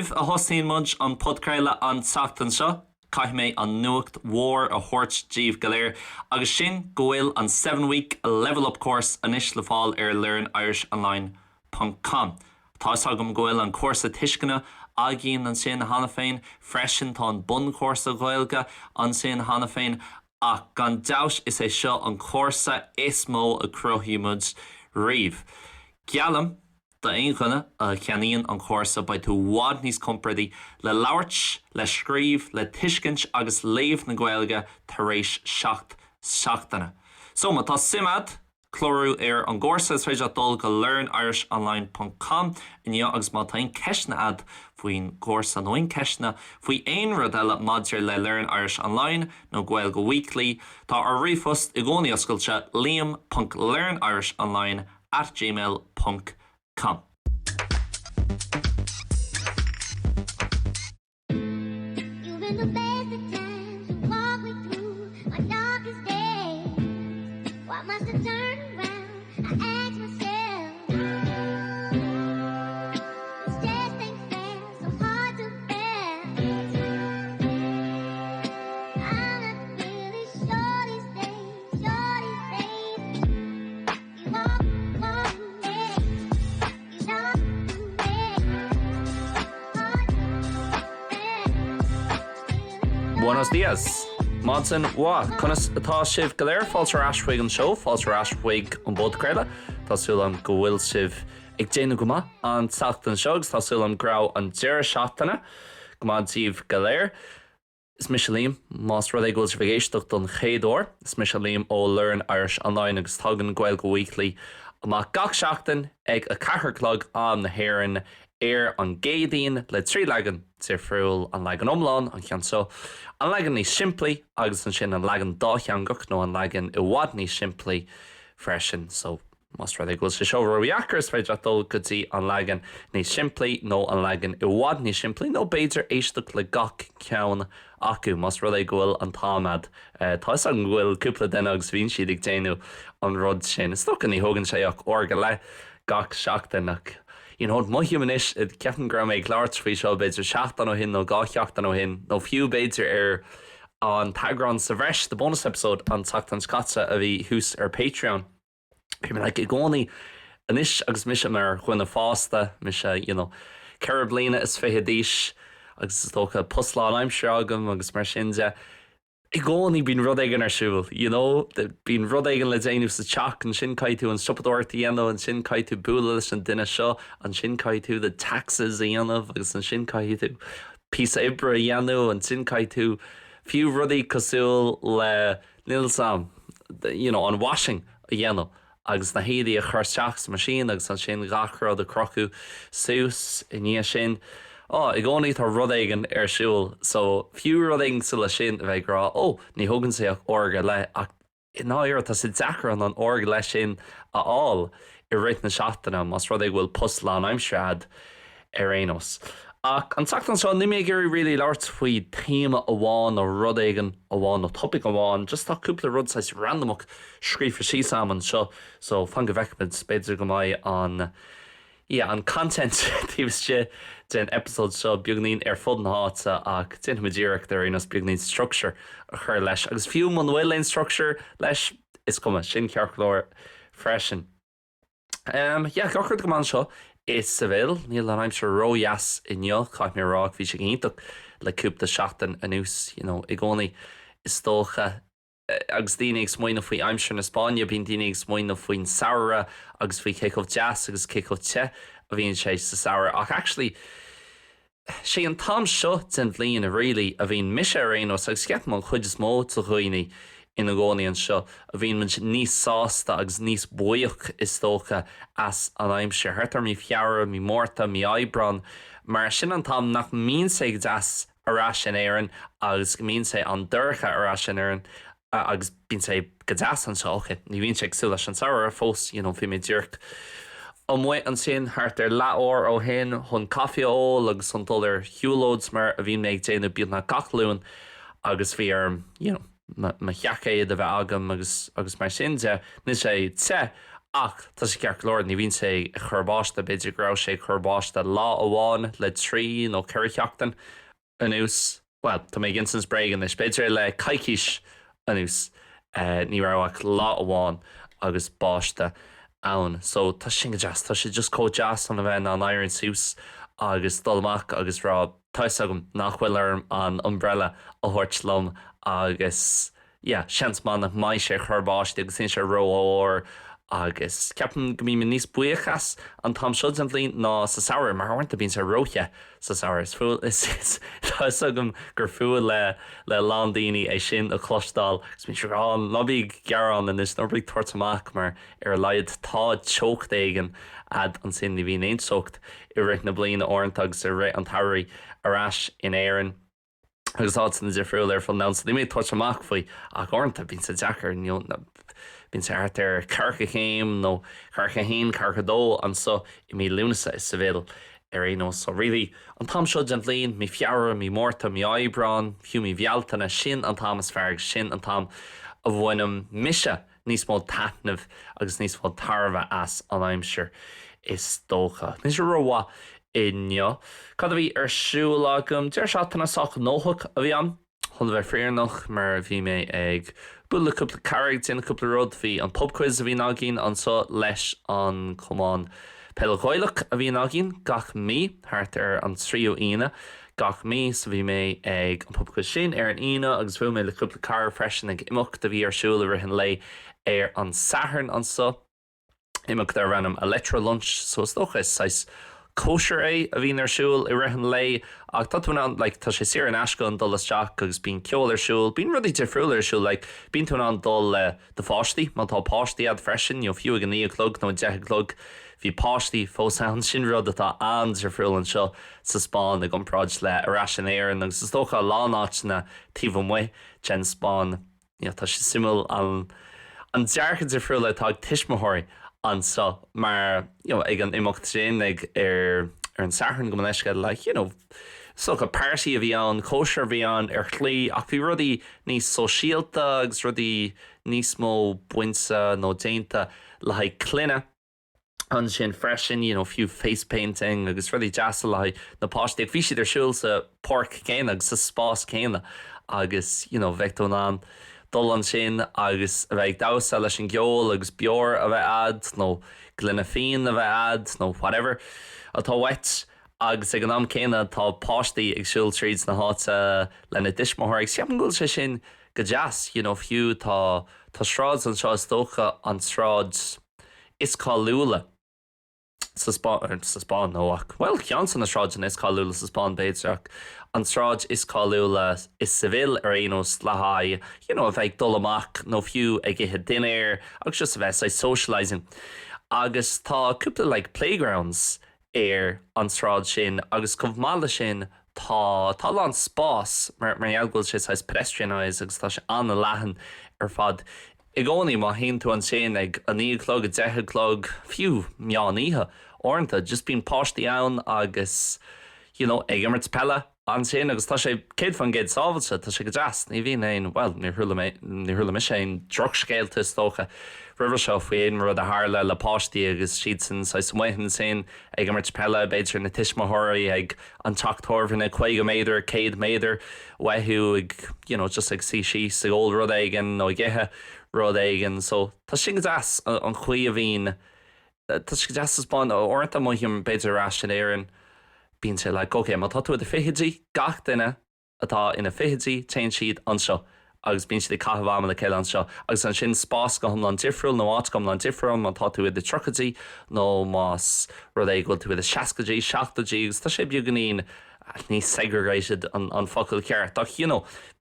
Riamh a thosaíonn muid an podcréile an teachtain seo, caith mé an nuacht mhór a thabhairt díobh go léir, agus sin go bhfuil an 7-week level up course anois le fáil ar learnirishonline.com. Tá agam go bhfuil an cuasa tuiscine agéon an sin hana féin, freisin tá an bun cuasa Gaeilge an sin hana féin, ach gan dabhas is é seo an cuasa is mó a cruthaíomid riamh. Gealam da aonchana a cheanaíonn an cuasa ba tú bhád níos compardaí le labhairt, le scríobh, le tuiscint agus léamh na Gaeilge tar éis seachtaine. So má tá simad chlorú ar an gcomharsa is féidir dul go learnirishonline.com inniu agus má taon ceisna ad faoin gcomharsa nó ceisna faoi aon rud eile maidir le Learn Irish Online nó Gaeilge Weekly tá ar riomhos i gcónaí oscailte liam.learnirishonline@gmail.com. You've been the best of times, you walk me through my darkest days. Why must I turn around? I ask myself. It's just ain't fair, so hard to bear. I'm not really sure these days. You walk me, you talk to me. Buenos dias. Madsen, conas atá sibh go léir fáiltear aisfuig an seo, fáiltear aisfuig an podcréile, tásúil am go bhfuil sibh ag déanú go maith an teachtain seo, agus tásúil am grá an deire seachtaine go maith díobh go léir. Is Liam, más rud é go sibh ag éisteacht don chéadúir, is Liam ó Learn Irish Online agus tagan Gaeilge Weekly amach gach seachtain ag a cathairclog an na hÉireann ar an Céadaoin le tríleagan friúil an leagan omláin an chean so. An leagan níos simplí agus an sin an leagan dácheangach nó an leagan I bhfad níos simplí freisin. So más rud é go sé seo roiachar is féidir dul go dtí an leagan níos simplí nó an leagan I bhfad níos simplí nó b'éidir éisteacht le gach ceann acu más rud é go bhfuil an táimid. Tá an bhfuil cúpla duine agus bhíonn siad ag déanú an rud sin. Is tócha ní thugann sé ach orga le gach seachtainach. Moille manis ceapan gra méid láirt faoi seo beidir seachtain ó hin nó gáceachtain ó hin nó fiú beidir ar an tagran sa bhreis the bonus episode an teachtain scatsa a bhí thuas ar Patreon. Bhí me le I gcónaí anis agus mis mar chuin na fásta mis ceir bliana is fithe díis agus is tócha puslán aimsir agam agus mar sin de. I gcónaí bín rud éigean ar siúil, bín rud éigean le déanamh sa teach an sin caiithú an stoppadúirtaí dhéanamh an sin caiithú bualadh leis an duine seo an sin caiithú the taxes a dhéanamh agus an sin caiithú pís ibre a dhéanamh an sin caiithú fiú rudaí cosúil le níl sam an washing a dhéanamh agus na héadaí a chur teach sa maisín agus an sin gachra a crochu sús I níos sin. I gcónaí tá rud éigean ar siúil, so fiú rud éigean sa le sin a bheith grá, ní thugann sé ach orga le ach náir tá sé dechar an orga le sin aáil I réit na seachtaine mas rud é bhfuil puslán aimsread ar éanos. Ach an teachtain seo ní mé gurí rilí láirt faoi téama amháin ó rud éigean amháin ó topic amháin, just tá cúpla rud sais randomach scríomh sí saman seo, so fan go bhheicmid beidir go mbeidh an content tíbhiste den episode seo beagnaíonn ar fud na háta ach tinimidirach ar aonas beagnaíonn structure a chur leis. Agus fiú man bhfuil structure leis is cuma sin cearchlóir freisin. Gachard go man seo is sa bhil, níl an aimsir róheas inniu caith mé rá bhí sé ghintach le cúpla seachtain anús, I gcónaí is tócha agus daoine ag smaoinne faoi aimsir na Spáine, bíonn daoine ag smaoinne faoin saoire agus faoi kick-off jazz agus kick-off te a bhíonn sé sa saoire. Ach actually, sé an tam seo den bhliain a réalaí a bhíonn mise ar aonos agus ceapman chuid is mó sa chuoine ina gcónaí an seo a bhíonn man níos sásta agus níos buíoch is tócha as an aimsir. Thirtar mí fiara, mí mórta, mí aibran, mar sin an tam nach mín sé jazz ará sin éireann agus mín sé an dúrcha ará sin éireann agus bíonn sé go deas an seo, ní bhíonn sé agsúil leis an saoire ar fós, bhí mé dúirt. Muid an sin thart ar leabhar ó hin chun caifé ó agus an dul ar hiúlóds mar a bhíon méid déanamh bíod na gachluain agus bhí ar ma cheacéad a bheith agam agus mar sin de ní sé te ach tá sé ceart glóir ní bhíonn sé churbáiste beidir grá sé churbáiste lá amháin le trí nó ceirceachtain anús. Well, tá mé ginsans bregan is beidir le caiiciis anús ní rahaach lá amháin agus báiste ann. So tá sin go jazz, tá sé just có jazz an a bheith an éireann sús agus dulmach agus rá táis agam nachhfuil arm an mBéarla a thuirt lom agus seans man nach mai sé churbáiste agus sin sé róir agus ceapan go mí níos buíochas an tám siúd an bblin ná sa saoir mar haint a bíonn sa róche sa saoir is fuil is táis agam gur fuil le lán daoine é sin a chlostáil gus bíonn seán lobbí gearán in is nóbraigh tuairtamach mar ar leiad tá teocht éigen ad an sin ní bhíon éonsocht i rith na bliana orint agus a rith an tairí arás in éireann. Agus áit na difriúil ar fan ná ní méid tuairtamach faoi ach orintanta bíonn sa deachar bíonn sé airt ar carcha chéim nó carcha haon carcha dó an so I mí lúnasa is sa bhéal ar éó so rilí an tám seo an bblin mí fiabhar mí mórta mí éibrán fiú mí bhealtainna sin an tám is fearg sin an tám a bhhainm mise níos mó taitnamh agus níos mó tarbha as an aimseir is dócha. Nís roiha inneo. Cad a bhí ar siúil agam deir seachtainna soch nóthach a bhí an chun bheith fríarnach mar bhí mé ag bulla cúpla carraigh déanana cúpla rud bhí an pub quiz a bhí nágin an so leis an chumán Gaeilge a bhí nágin gach mí thart ar an tríú ine gach mí sa bhí mé ag an pub quiz sin ar an ine agus bhfuil mé le cúpla car freisin ag imimecht a bhí ar siúil a rihan lei ar an sathern an so imimecht ar rannam electro lunch so is dócha is kosher a bhín ar siúil I rihan lei ach tá an tá sé siar an easca an dul isteach agus bín ceol ar siúil bín rudí difriúil ar siúil bín tú an dul de fáistí man tá páistí ad freisin fiú an 9:00 nó 10:00 hí páistí fós an sin rud atá an difriúil an seo sa Spáin ag an práid le arás an éireann agus is dócha lánáitna tíomh mu gen Spáin tá sé simú an dearcha difriúil le tá tiismothirí an so mar ag an imimecht sin ag ar an sathern go leisce le so go páirsaí a bhí an kosher bhí an ar chlí ach bhí rudí níos speisialta agus rudí níos mó buinsa nó Déanta le haid cluine an sin freisin fiú face painting agus rudí deasa le na páistí ag bhí siad ar siúil sa porc céine agus sa spás céine agus bheitún an dul an sin agus a bheith dása leis an gceol agus beor a bheith ad nó glunne féin a bheith ad nó whatever atá wet agus ag an am céine tá páistí ag siúil tríd na háta lena dismóthir ag seapan gúil sé sin go jazz fiú tá sráid an seo dócha an sráid is cáúla sa Spáin nóach well cean san na sráid an is cáúla sa Spáin béidirach an sráid is cáúla is sa bhil ar éos le haid a bheith dul amach nó fiú ag ithe dinéir agus just a bheith socialising agus tá cúpla playgrounds ar an sráid sin agus comhmála sin tá an spás mar eagúil sé pedestrianáis agus tá sé anna leathan ar fad I gcónaí má haon tú an sin ag a 9:00 a 10:00 fiú meáníthe orintanta just bíon páistí ann agus ag imirt pelle an sin agus tá sé céad fan géad sábhailte tá sé go deas ní bhíon éon well ní thula me sé an drogscéalta tócha river seo faoin rud a hála le páistí agus siad san muhan sin ag imirt pelle beidir na tiismothirí ag an teachtóirhanna 5 méidir 100 méidir wethú ag just ag sí sa ggóil rud aigen nó ggéthe rud aigen so tá sin go deas an chuí a bhín tá sin go deas Spáin orintanta muim beidir rá sin éan bíonn sé okay, má tá tú a fichidí gach duine atá ina fichidí te siad an seo agus bíonn siad caithbhama le céile an seo agus an sin spás go an difriúil nó áit gom an difriúil má tá tú i de trochatí nó más rud é goil tú i de 60 seachtatí agus tá sé beag ganín ní segregated an focail ceart ach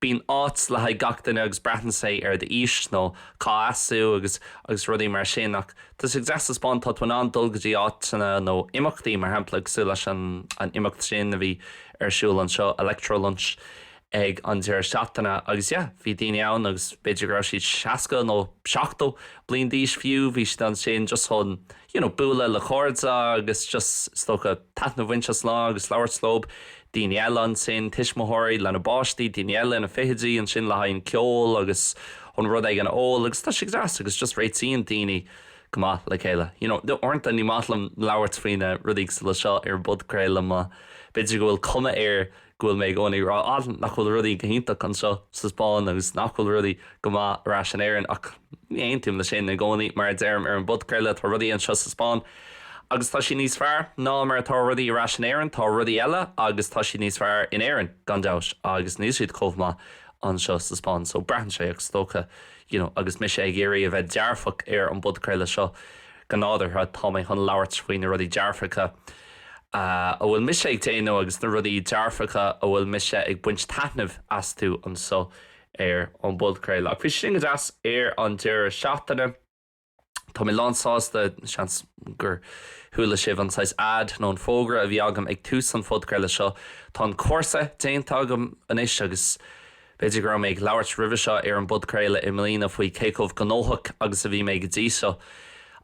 bíon áit le haid gach duine agus bretan sé ar de íos nó cáasú agus rudí mar sin ach Tás ag deas Spáin tá an dulgadtí áitina nó imachtaí mar hempla sú leis an imimecht sin a bhí ar siúil an seo electro lunch ag an deir seachtainna agus bhí daine ann agus beidir gur siad 60 nó 70 blion díos fiú bhí si an sin just chun buaile le chóirda agus just stocha taithna bhaintes lá agus leabhar slób daine eile an sin tiismothirí lena báistí daine eile na fichidí an sin le haon ceol agus an rud ag an óil agus tá si deas agus just réitíon daoine gomá le chéile. Orint a ní mátlam labhart faoine rudí le seo ar bud chéile má beidir go bhfuil cuma ar gohfuil méid gcónaí rá nach bhfuil rudí gohínta chun seo sa Spáin agus nach bhfuil rudí gomá rás an éireann ach aontim le sin na gcónaí mar déirm ar an bud chéile tá rudí an seo sa Spáin. Agus tá sí níos fearr ná mar tá rudí rás an éireann tá rudí eile agus tá sí níos fearr in éireann gan deis agus níos siad chomh an seo sa Spáin, so breathan sé ag stocha agus mis sé ag géirí a bheith dearfach ar an bud chéile seo gan náidir tá mé chun labhart faoine rudí dearfacha a bhfuil mis sé ag téanú agus na rudí dearfacha a bhfuil mis sé ag buint taitnamh as tú an so ar an bud chéile. Ach bhí sin go deas ar an deir seachtaine tá mé lánsáasta seans gur thula sibh an sais ad nó an fógra a bhí agam ag tús an fud chéile seo tá an cuasa déanta agam inis agus beidir gur méid labhart roimhe seo ar an bud chéile i mlína faoi céicomh gnóthach agus a bhí méid go dtí seo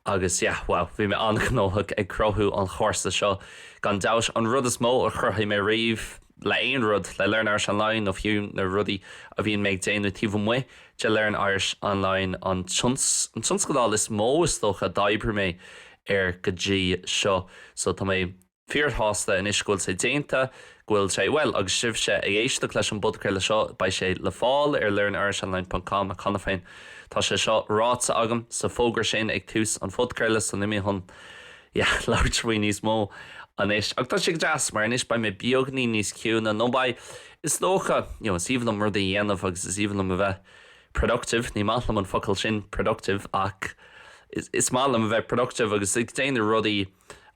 agus bhí mé an gnóthach ag crothú an chósa seo gan deis an rud is mó a churthaí mé riomh le aon rud le learnirishonline ó fiú na rudí a bhíon méid déanú tíomh mu de learn Irish online an tuns go dá is mó is dócha d'oibre mé ar go dtí seo so tá mé fíorthásta in iscúil sé Déanta ghfuil sé agus sibh sé ag éisteacht leis an bud chéile seo ba sé le fáil ar learnirishonline.com a chuna féin tá sé seo ráite agam sa fógra sin ag tús an fud chéile san nimi chun leirtrí níos mó an is ach tá sé deas mar inis ba mé beagnaí níos ciúna nó ba is dócha síhan am rud a dhéanamh agus is íhan am a bheith productive ní málam an focail sin productive ach is málam a bheith productive agus ag déanú rudaí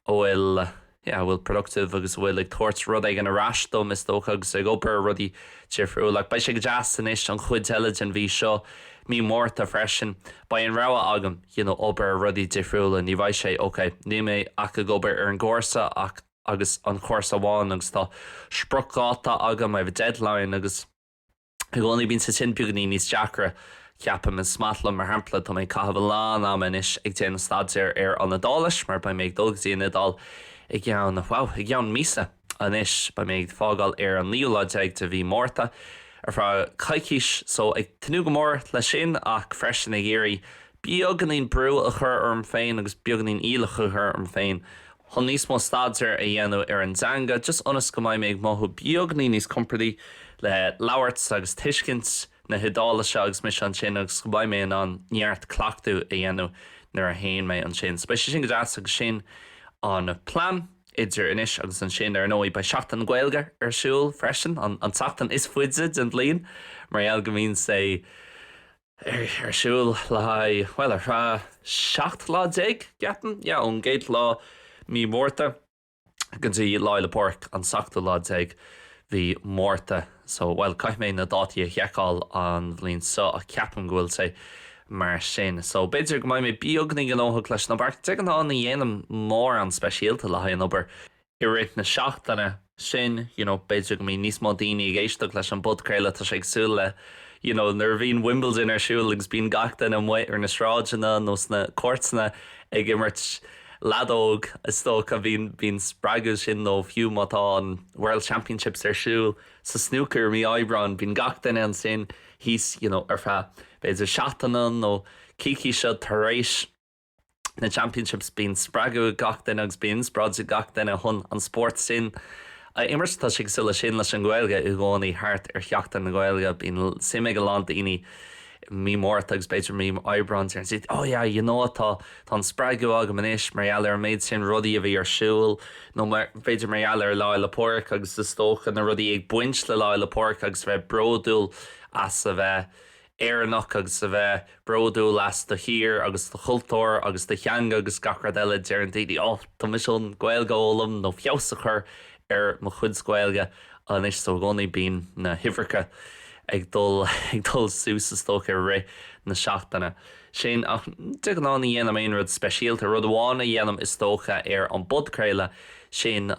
bhfuil productive agus bhfuil ag tuairt rud ag an arás dom is dócha agus ag opair rudí tíirfriú le ba sé go deas san is an chuid intelligent bhí seo mí mórta freisin ba an rá agam opair rudí tíirfriúla ní bhaid sé ní mé ach go gobar ar an gcósa agus an chósa bháin agus tá sprocáta agam a bh deadline agus gcónaí bín sa sin beagnaí níos deacra ceapam is smatlam mar hampla tá mé caithfh lán am inis ag déanana staidéir ar an nadális mar ba méid dulgadtí nadal ag gceann mísa anis ba méid fágáil ar an líolaide a bhí mórta ar frá caiiciis so ag tinú go mór le sin ach freisin ag géirí beaganín brú a chur orm féin agus beaganín íle chur orm féin chun níos mó staidéir a dhéanú ar an danga just onas go mbeidh méid máthú beaganí níos compradí le labhart agus tuiscint na hidála se agus mis an sin agus go bhaid mé an neart clachtú a dhéanú nar a héin mé an sin. Speisi sin go deas agus sin an plan idir inis agus an sin ar nóí ba seachtain Gaeilge arsúil freisin an tatan is fuidsid an líon mar eall go mín sé arsúil le ar 7 lá ceapan ón géad lá mí mórta go dtí láile porc an 7 lá bhí mórta so caiith mé na dátaí a cheáil an bhlíonn so a ceapan ghfuil sé mar sin. So beidir go mé beagnaí an óthach leis na bar te an na dhéanam mór an speisialta le haon obair i réit na seachtaine sin beidir go mí níos má daoine ag éisteacht leis an bud chéile tá sé agsúil le nar bhíon Wimbledon arsúil agus bíon gach den am ar na sráideanna nó na cuairtena ag immert ladóg is tócha bhín Spraoi sin nó fiú mátá an World Championships arsúil sa snooker mí Oibreán bhín gach den an sin hís ar fe beidir seachtainna nó cící seo tar éis na Championships bín Spraoi gach den agus bíon Spraoi gach den a chun an sport sin immers tá sé sula sin leis an Gaeilge i gcónaí thart ar cheachtain na Gaeilge bín simime go lá daoine mí mórta agus beidir mí Oibreán ar si tá an Spraoi agam inis mar ar méid sin rudaí a bhí arsúil nó beidir mar ar láile porc agus is tócha na rudaí ag buint le láile porc agus bheith bródúil as a bheith éannach agus a bheith bródú las do hir agus do chultóir agus do cheanga agus gachra eile dear an daoine tá miisiún Gaeilge ólam nó fios a chur ar mo chud Gaeilge an is so gcónaí bín na hifricha ag dul sús is tócha ré na seachtaine sin ach tu an náí dhéanam aon rud speisialta rud amháin dhéanam is tócha ar an bud chéile sin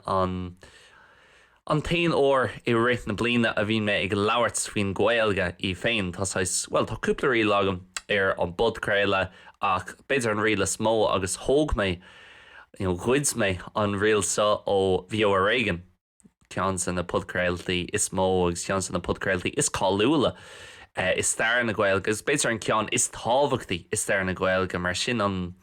an tain óir i réit na bliana a bhín mé ag labhart faoin Gaeilge í féin tá cúplaí lágam ar an bud chéile ach beidir an riile smó agus thóg mé chuid mé an rialsa ó bhío a réigen cean san na podcréiltaí is mó agus cean san na podcréiltaí is cáúla is stair na Gaeilge agus beidir an cean is tábhachtaí is stair na Gaeilge mar sin an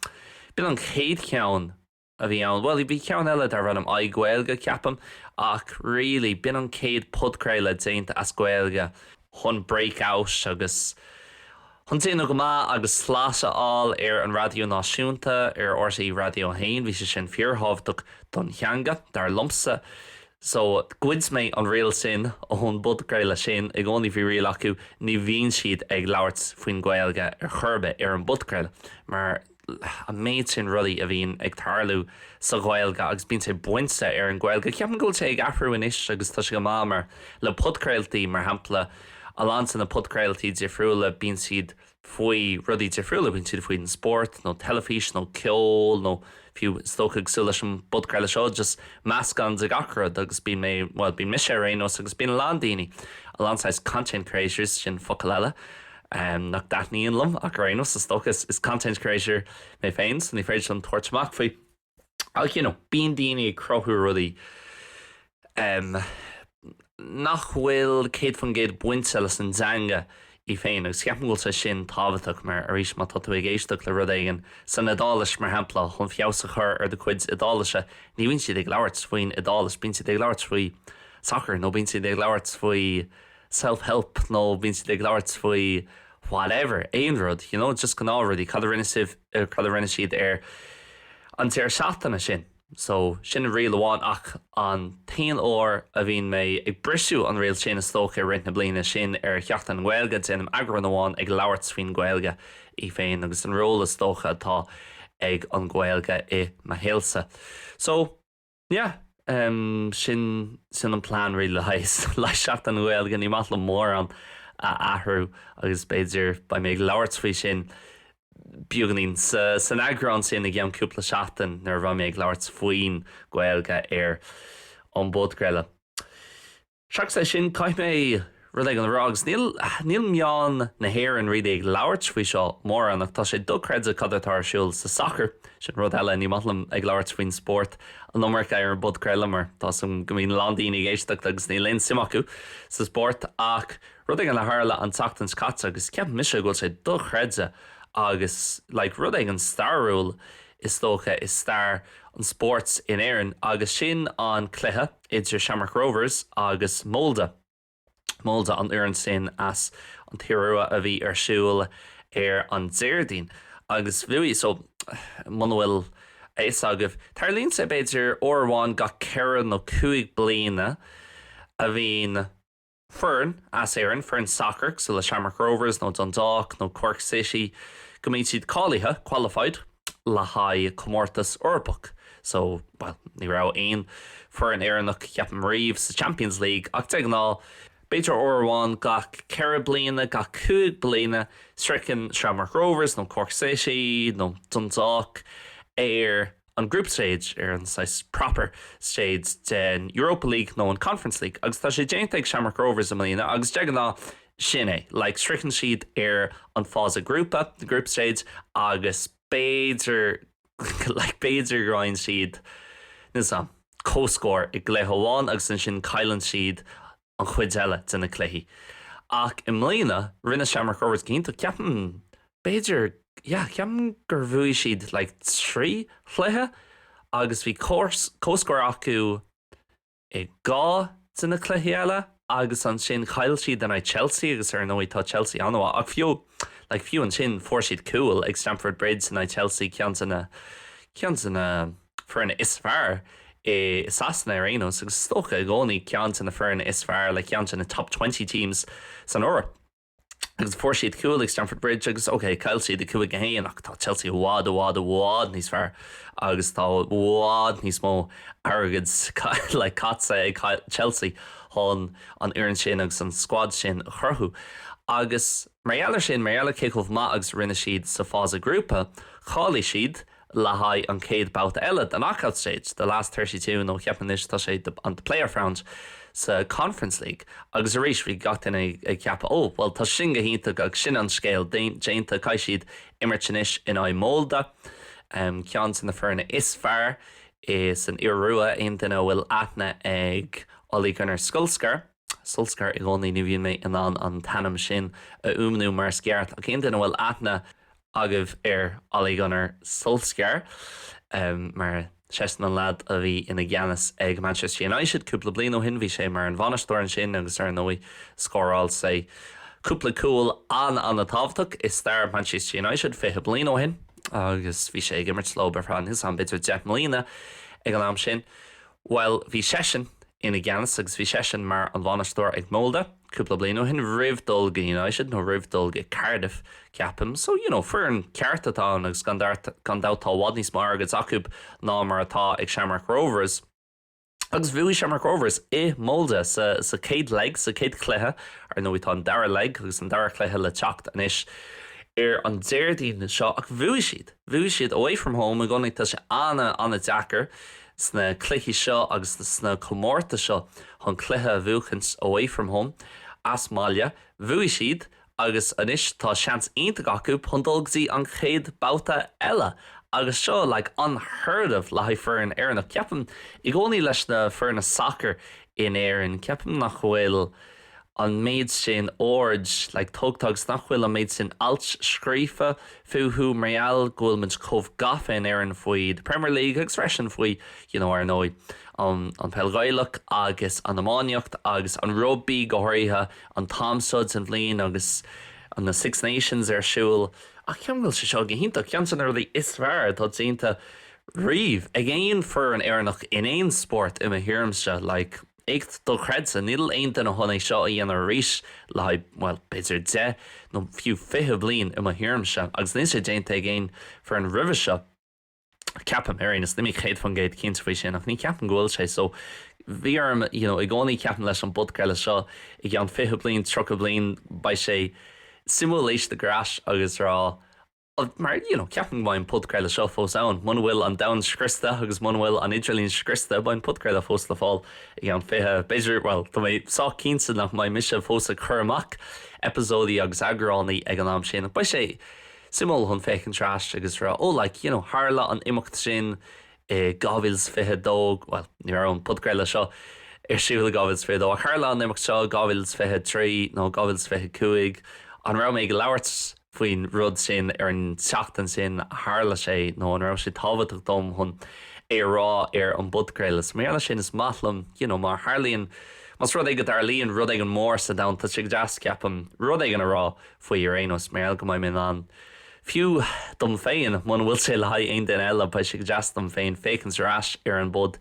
Bin an céad ceann a bhí ann, well, I bhí ceann eile ar bhannam Gaeilge ceapam, ach really bin an céad podcréile Déanta as Gaeilge chun breakout agus chun tíana go maith agus sláise áil ar an radio náisiúnta ar orsaí radio hain, bhí sé sin fíorthbhtach don cheanga dar lumsa. So gcuids mé an réal sin ó chun budcréile sin ag gcónaí bhí rial acu ní bhíonn siad ag labhairt faoin Gaeilge ar churbe ar an budcréile, mar a méid sin rudaí a bhíon ag tarlú sa Gaeilge agus bíonn sé buinte ar an Gaeilge. Ceapan go sé ag athrú inis agus tá sé go maith mar le podcréiltaí mar hampla a lá san na podcréiltaí difriúla bíonn siad faoi rudaí difriúla bíonn siad faoi an sport nó telefís nó ceol nó fiú stocaigh sú leis an podcréile seo just meascán ag acrad agus bíonn mé bíonn mis sé rénos agus bíonn lán daoine a lánsáis content creators sin focail eile nach daithníon lum ach rénos sa stochas is content creator mé féin san ní féidir an tuairteach faoi ach bíonn daoine ag crothú rudaí nach bhfuil céad fan géad buinte leis an deanga I féin agus ceapan gúil sa sin tábhaach mar arís má tá tú ag éisteacht le rud éigen san idálas mar hempla chun fiabhas a chur ar do chuid idálaise ní bhíonn siad ag labhairt faoin idálas bíonn siad ag labhairt faoi soccer nó bíonn siad ag labhairt faoi self-help nó bíonn siad ag labhairt faoi whatever éon rud just go áradí cad a rinne siad ar an tíar seachtainna sin. So sin a réal amháin ach an 10 óir a bhíon mé ag brisú an réal sin tócha rint na bliana sin ar cheacht an Gaeilge déanam agran amháin ag labhairt faoin Gaeilge I féin agus an róla tócha atá ag an Gaeilge I mahéalsa. So sin an plán réal le hais le seacht an Gaeilge ní maith le mór an a athrú agus beidir ba mé ag labhairt faoi sin Bíoganín san agrán sin ag an cúpla seachtain nar bha mé ag labhairt faoin Gaeilge ar an budcréile. Seach sé sin caiith mé rud ag an ROGs níl meán na hhéireann riad ag labhairt faoi seo mór an ach tá sé dulcréide cadatáirsúil sa soccer sin rud eile ní maithlam ag labhairt faoin sport an nómarcha ar an budcréile mar tá sam go mbeadh landíine ag éisteacht agus ní linn sim acu sa sport ach rud ag an leharla an teachtain scata agus ceap mise go sé dulcréide agus rud ag an starrúil is tócha is star an sports in éireann agus sin an cluiche idir Shamrock Rovers agus Molde an éireann sin as an tíorua a bhí ar siúil ar an Céadaoin agus bhuaí so manuel éasagah tar líonn sé beidir óháin ga cearan nó 5 bliana a bhín fern as éireann fern soccer so le Shamrock Rovers nó Dundalk nó Cork City go mbeadh siad cáilighe qualified le haid comórtas Eorpach. So, ní rá aon for an éireannach ceapan riomh sa Champions League ach te ná beidir óháin gach ceithre bliana gach 5 bliana stricin Shamrock Rovers nó Cork City nó Dundalk ar an group stage ar an proper stage den Europa League nó an Conference League agus tá sé déanta ag Shamrock Rovers a mlíana agus de ná sin é stricken siad ar an fása grúpa the group stage agus beidir Roinnt siad nus an cóscóir i gléthamháin agus an sin caiileann siad an chuid eile duna cléithí ach i mlíana rinne Shamrock Rovers cinnta ceapan beidir ceapan gur bhuaigh siad 3 chluiche agus bhí cóscóir acu i gá duna cléithí eile agus an sin chail siad an Chelsea agus ar nóí tá Chelsea anha ach fiú an sin for siad cool ag Stamford Bridge an Chelsea cean fearna is fearr I Sasna Rénos agus stocha gcónaí cean na fearna is fearr le cean na top 20 teams san óra. Agus for siad cool ag Stamford Bridge agus cail siad de cuaig héan ach tá Chelsea wád níos fearr agus tá wád níos mó arrogance le catsa ag Chelsea hon an éireann sin agus an squad sin chorthú agus marall céchomh má agus rinne siad sa fása grúpa chálaí siad le haid an céad bouta eile the knockout stage the last 32 nó ceapanis tá sé an player round sa Conference League agus a rééis bhí gatain ag ceapa well tá sin go hinnta ag sin an scéal déanta cai siad immertinis in Molde cean san na fearna is fearr is an iarrua aon duine bhfuil aithne ag Ollie Gunnar Sulskar i gcónaí ní bhíonn mé an tanam sin a umnú mar sceart a cén duine bhfuil aithne agah alaí gunnar sulscear mar 16 an lad a bhí ina gceannas ag Manchester United cúpla bliain ó hin bhí sé mar an bhainneastóir an sin agus ar nóí scóráil sé cúpla cúil an na tábhachtach is stair Manchester United fiche bliain ó hin agus bhí sé gimmert sló befran his an bitir 10 mlína ag an am sin while bhí sesin ina gceannas agus bhí sesin mar an bhainneastóir ag Molde cúpla bliain ó hin ribhdul go United nó ribhdul go Cardiff ceapam so fuair an ceart atá agus gan dátá bhád níos mar agus acu ná mar atá ag Shamrock Rovers agus bhuaí Shamrock Rovers I Molde sa céad leg sa céad cluiche ar nó tá an dara leg agus an dara cluiche le teacht anis an déirdín seo ach bhuaí siad away from home a gcónaí tá sé anna deacair sna cluichí seo agus sna comórta seo chun cluiche bhuachans away from home as moille bhuaí siad agus anis tá seans ionta acu chundulgsaí an chéad bouta eile agus seo unheard of le fearn ar nach ceapan I gcónaí leis na fearna soccer in éireann ceapan nach bhfuil an méid sin ord tugtags nach bhfuil an méid sin alt scrífa fuú marall ghfuilmid chomh gafa in éireann faoi the Premier League agus freisin faoi ar nóid an peilgaileach agus an amáneacht agus an rugby go háirithe an Thomsuds an bhliain agus an na Six Nations ar siúil ach ceam bhfuil se seo go hinnta cean san ruí is fearr tá déanta riomh ag éon fear an éarnach in éon sport I hirirmse écht do chredsa níl aonanta na tháinig seo a dhéanamh arís le beidir 10 nó fiú 5 bliain I hirirmse agus níos sé déanta ag éon fear an ribh seo ceapam ar is nimí chéad fan géad cinint faoi sin ach ní ceapan ghfuil sé so bhí arm I gcónaí ceapan leis an budcréile seo I gceann 5 bliain 3 bliain ba sé simuléis de gras agus rá mar ceapan bhain pudcréile seo fós ann man bhfuil an dain scrista agus man bhfuil an idirlín scrista bain pudcréile fós le fáil I an fithe beidir tá mé sá cínsa nach mai mise fós a churmach episódí agus agránaí ag an am sin ba sé simú chun fécinn tráist agus rá hála an imimecht sin gábhils fithe dóg ní an pudcréile seo siúla gábhils fithe dó hála an imimecht seo gábhils fithe 3 nó gábhils fithe 5 an ra mé go leabhart faoin rud sin ar an teachtain sin hála sé nó an raibh sé tábhaach dom chun rá ar an budcréile méarla sin is matlam mar hálíonn mas rud ag go ar líon rud ag an mór sa Déanta si deas ceapan rud ag an rá faoi Uranus méall go mai min an fiú dom féin man bhfuil sé le aon den eile ba si deas dom féin fécans ráis ar an bud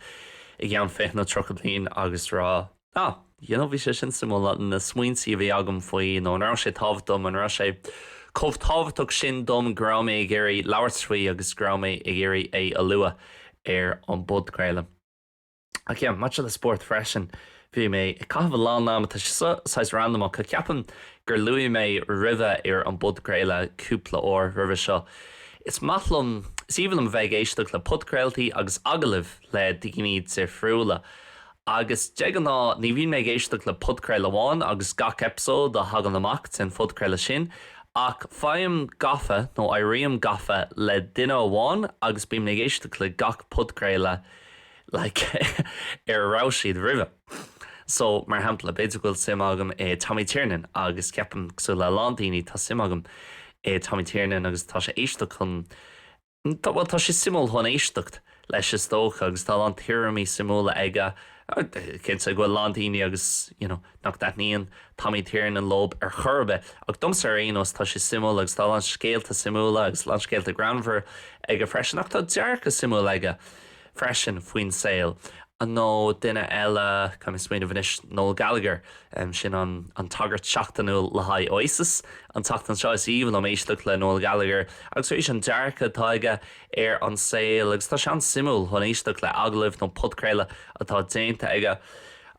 I gceann fé na tro bliain agus rá bhí sé sin simú na smuointí bhí agam faoi nó an rá sé tábhdom an rá sé Cóh tábhaach sin dom grámé I géirí leabhartfuoi agus grámé I géirí é a lua ar an budcréile. Ach mate le sport freisin bhí mé I caithh lánam tá sais randomach go ceapan gur luí mé ribhe ar an budcréile cúpla ó ribhe seo. Is matlam is even an bheith éisteach le pudcréiltaí agus agalah le digimíd sé friúla. Agus deaganá ní bhíon mé éisteach le pudcréile amháin agus gach episód a hagan amach sin pudcréile sin. Ach fáim gafa nó éiríam gafa le duine amháin agus bím ag éisteach le gach pudcréile ar ráisiad ribhe. So mar hampla beidir goil sim agam Tommy Tiernan agus ceapam sú le lándaoine tá sim agam Tommy Tiernan agus tá sé éisteach chun tá sé simú chun éisteacht leis is tócha agus tá an tíramí simúla aige cin sa ghfuil lándaoine agus nach daithníon Tommy Tiernan lob ar churbe ach domsa aonos tá sé simú agus tá an scéalta simúla agus lan scéalta granmhar ag a freisin ach tá dearcha simú aige freisin faoin saoil. An nó duine eile chu is smaoineh bhanis nó Gaeilge sin an tagart seachtainú le haid Oasis an tachtan seo is íomh am éisteach le nó Gaeilge agus éis an dearcha táige ar an saoil agus tá sean simú chun éisteach le aglah nó pudcréile atá déanta aige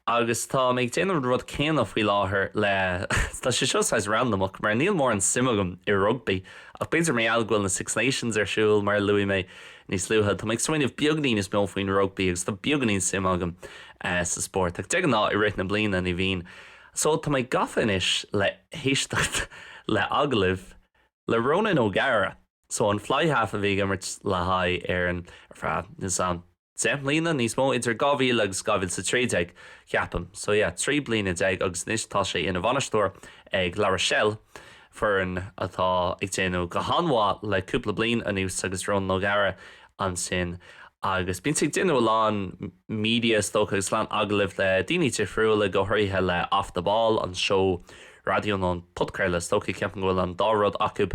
agus tá méid déanamh rud céanna faoi láthair le tá sé seosáis randomach mar níl mór an simagam I rugby ach beidir mé alghfuil na Six Nations ar siúil mar luí mé níos luúthe Tá méid smaoineh beagnaí is mó faoin rugby agus tá beagnaí simagam sa sport ag deaganá I réit na bliana ní bhín so tá méid gafanis le héisteacht le aglah le Ronan ó Gara so an flyhalf a bhí gimmert le haid ar an is an Semlína níos mó idir 2000 agus 2013 ceapam. So 3 bliana ag agus níos tá sé ina bhainneastóir ag La Rochelle fearn atá ag déanú go hanmha le cúpla bliain anuas agus rón nó gara an sin. Agus bíonn ag duine lán media stocha agus lán aglah le daoine difriúla go thuirthe le Off the Ball an show radio nó podcréile stocha ceapan gohfuil an dárad acu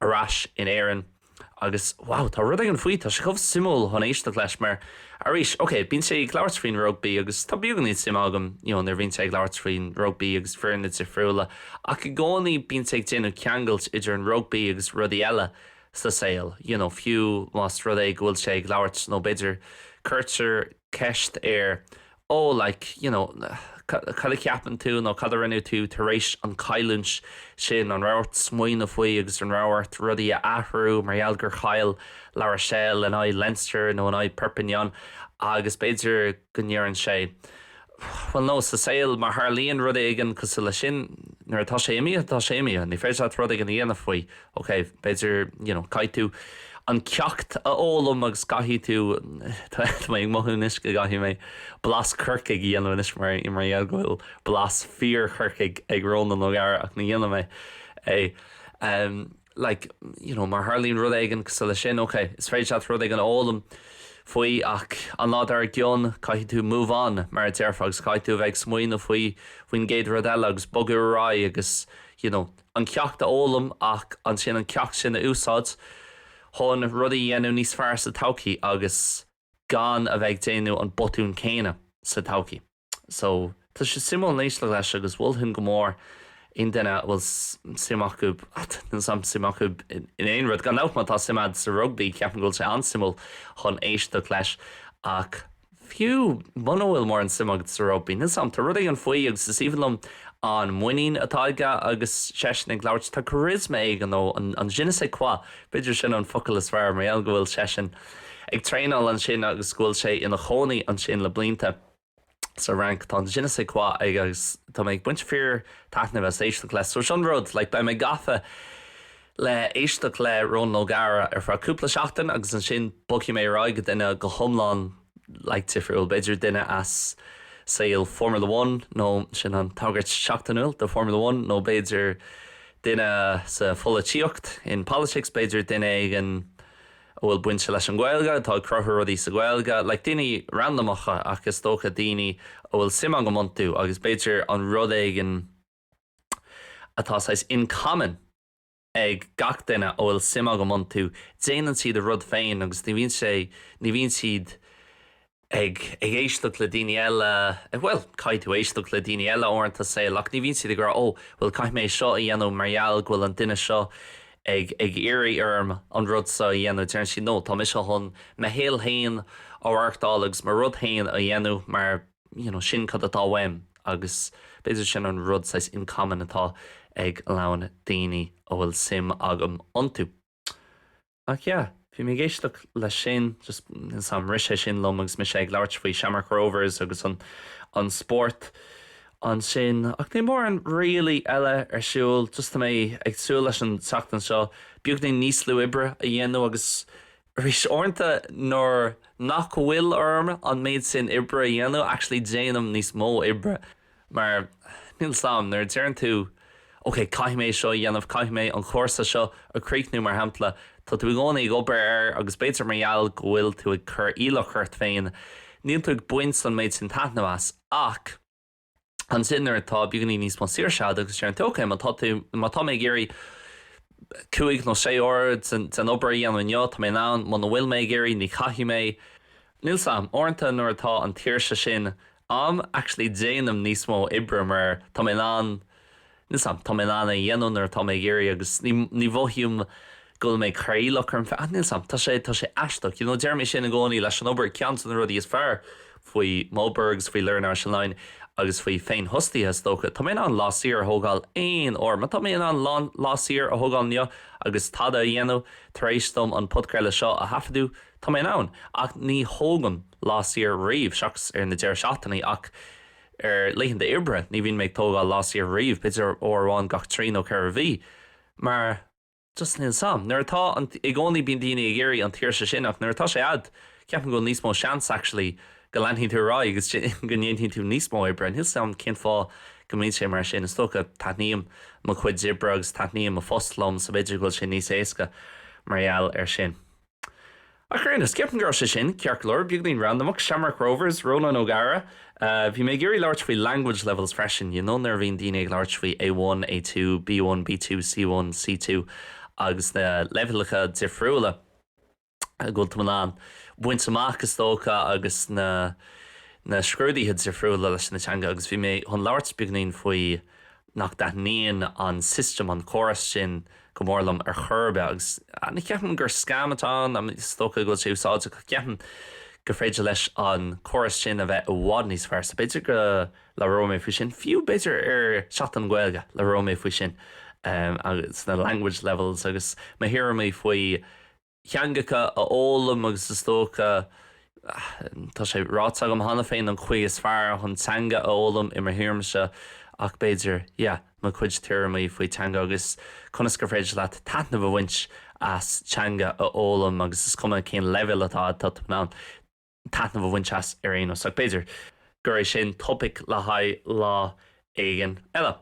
arás in éan. Agus, wow, tá rud an faoi, tá sé chomh simú chun éisteacht leis mar arís, ok, bíonn sé ag leabhartrín rugby agus tá beagán iad sim agam, nar bhíonn sé ag leabhartrín rugby agus fearna difriúla. Ach i gcónaí bíonn sé ag déanú ceangailt idir an rugby agus rudí eile sa saoil. Fiú más rud é ghfuil sé ag leabhart nó beidir curtir ceist cad ceapan tú nó cad rinne tú tar éis an caiilúint sin an ráhart smuoine faoi agus an ráhart rudí a athrú mar gur chail La Rochelle in áid Leinster nó an áid Perpignan agus beidir gonéarann sé. Well no, sa saoil mar Harlíonn rud éigen cos le sin nuair atá sé imí, ní féidir rud éigen dhéanamh faoi. Ok, beidir caiith tú an ceacht a ólam agus gaithí tú ag mothúnis go gaithí mé blas chuircaig dhéanamh is mar i mar gohfuil blas fíor chuircaig ag rónna nó gar ach na dhéanamh mar Harlíonn rud éigen cos le sin, ok, is féidir rud éigen ólam faoi ach an lá ar gion caiith tú move on mar dearfagus caiith tú bheith smuoine faoin géad rud eile agus bogur rá agus an ceacht a ólam ach an sin an ceacht sin a úsáid chun rudaí dhéanú níos fearr sa todhchaí agus gan a bheith déanú an botún céine sa todhchaí. So tá sé simú léisle leis agus bhfuil hin go mór in duine bhfuil simachú in éon rud gan náut tá simad sa rugby ceapan gúil sé ansimú chun éisteacht leis ach fiú bhfuil mór an simach sa rugby. Ní sam tá rudaí an faoi agus is íhanlumm an muoín atáige agus sesin ag leabhart tá charisma ag an je ne sais quoi beidir sin an focail is fearr mar go bhfuil sesin ag tréáil an sin agus gúil sé ina chónaí an sin le blianta sa rank tá je ne sais quoi agus tá ag buint fear taithna bheith éisteacht leis. So sean rud le ba mé gafa le éisteacht le rón nó gara ar fear cúpla seachtain agus an sin buci mé ráig duine go thomláin le tifriúil beidir duine as sail Formula 1 nó sin an tágart seachtainúil de Formula 1 nó beidir duine sa folaíocht in politics beidir duine an bhfuil buinte leis an Gaeilge tá crothú rudí sa Gaeilge le daoine randomacha agus tócha daoine bhfuil sim an go montú agus beidir an rud éigen atá sais in common ag gach duine bhfuil sim go montú déanaan siad a rud féin agus ní bhíonn siad ag éisteacht le daoine eile caiith tú éisteacht le daoine eile orintanta sé ach ní bhíonn siad gur bhfuil caiith mé seo a dhéanú margheall ghfuil an duine seo ag éirí orm an rud sa dhéanú teann si nó tá seo chun me héal hain áhairtálagus mar rud hain a dhéanú mar sin cad atá bhaim agus beidir sin an rud sais in common atá ag lán daoine a bhfuil sim agam antú. Ach bhí mé géisteach le sin just sam riise sin lom agus mi sé ag leabhart faoi Shamrock Rovers agus an sport an sin ach ní mór an rialaí eile ar siúil just mé ag siúil leis an teachtain seo beagnaí níos lú ibre a dhéanú agus rís orintanta nóir nach bhfuil orm an méid sin ibre a dhéanú actually déanam níos mó ibre mar níl sam nuair dearann tú ok, caiith mé seo dhéanamh caiith mé an chóirsa seo a críicnú mar hampla tá tú gcóna ag obair agus beidir margheall go bhfuil tú ag chur íle chuirt féin níl tú ag buint san méid sin taithnamhas ach an sin nuair atá beagnaí níos má saoirseád agus sé an tócha má tá mé géirí 5 nó 6 óir san obair dhéanamh neo tá mé ná má bhfuil mé géirí ní chaithí mé níl sam orintanta nuair atá an tíirse sin actually déanam níos mó ibre mar tá mé ná Nisam tá mé lána dhéanún ar tá mé géirí agus ní bhhiúm go mé chraílach ar an níl tá sé eisteach. Dearmid sin na gcónaí leis an obair ceantan na rudí is fearr faoi Mulbergs faoi leanúint agus faoi féin hostíthe tócha. Tá mé an lásaíar a thógáil aon or má tá mé an lásaíar a thógáil neo agus tada a dhéanú tar éis dom an podcréile seo a hafaidú tá mé ann ach ní thógam lásaíar riomh seachas ar na deir seachtainnaí ach leichen de ibre ní bhín méid tógáil lásaíar riomh beidir óháin gach trí nó ceir a bhí mar just níl sam nuair atá i gcónaí bíon daoine a géirí an tíirse sin ach nuair atá sé ad ceapan go níos mó seans actually go leanhí tú rá agus gnéonhí tú níos mó ibre an hiilsam cin fá go mí sé mar sin is tócha taníam mo chuid zibre agus taníam a fostlóm sa beidir goil sin níos éasca marall sin. A chuirna skipan gro sé sin cearclór beaglín randomach seamarc Rovers Ronan O'Gara. Bhí mé gurí láirt faoi language levels freisin, nar bhíon daine ag láirt faoi A1, A2, B1, B2, C1, C2 agus na levelacha difriúla go tamán. Buint amach is tócha agus na scrúdaithe difriúla leis na teanga agus bhí mé chun láirt beaglín faoi nach dhaoine an system an choras sin go mórlam ar churbe agus na ceapan gur scamatán am tócha go sé úsáide go ceapan go féidir leis an choras sin a bheith bhád níos fearr sa beidir go le Rómé faoi sin fiú beidir ar seat an Gaeilge le Rómé faoi sin agus na language levels agus ma hiar mé faoi cheangacha a ólam agus is tócha tá sé ráta go hána féin an chuí is fearr chun teanga a ólam i mar hiarm se ach beidir má chuid tíirmaí faoi teanga agus chunas go féidir leat tana bhhaint as teanga a ólam agus is cuma cén level atá ná tana bhhaint as ar aonos ach beidir gur é sin topic le haid lá éigen eile.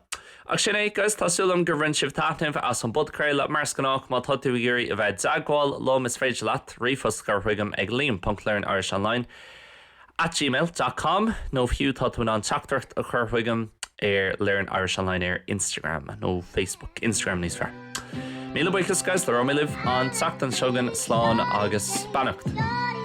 Ach sin égus tásúlam gur rinn sibh taitnamh as an budcréile mars gannách má tatú gurí a bheith deagháil lom is féidir leat rifos gur chuigam ag liam.learnirishonline @gmail.com nó fiú tatú an teachtacht a chur chuigam ar Learn Irish Online ar Instagram nó Facebook, Instagram níos fearr. Míle buchas guys le romilih an teachtan seogan sláán agus bannacht.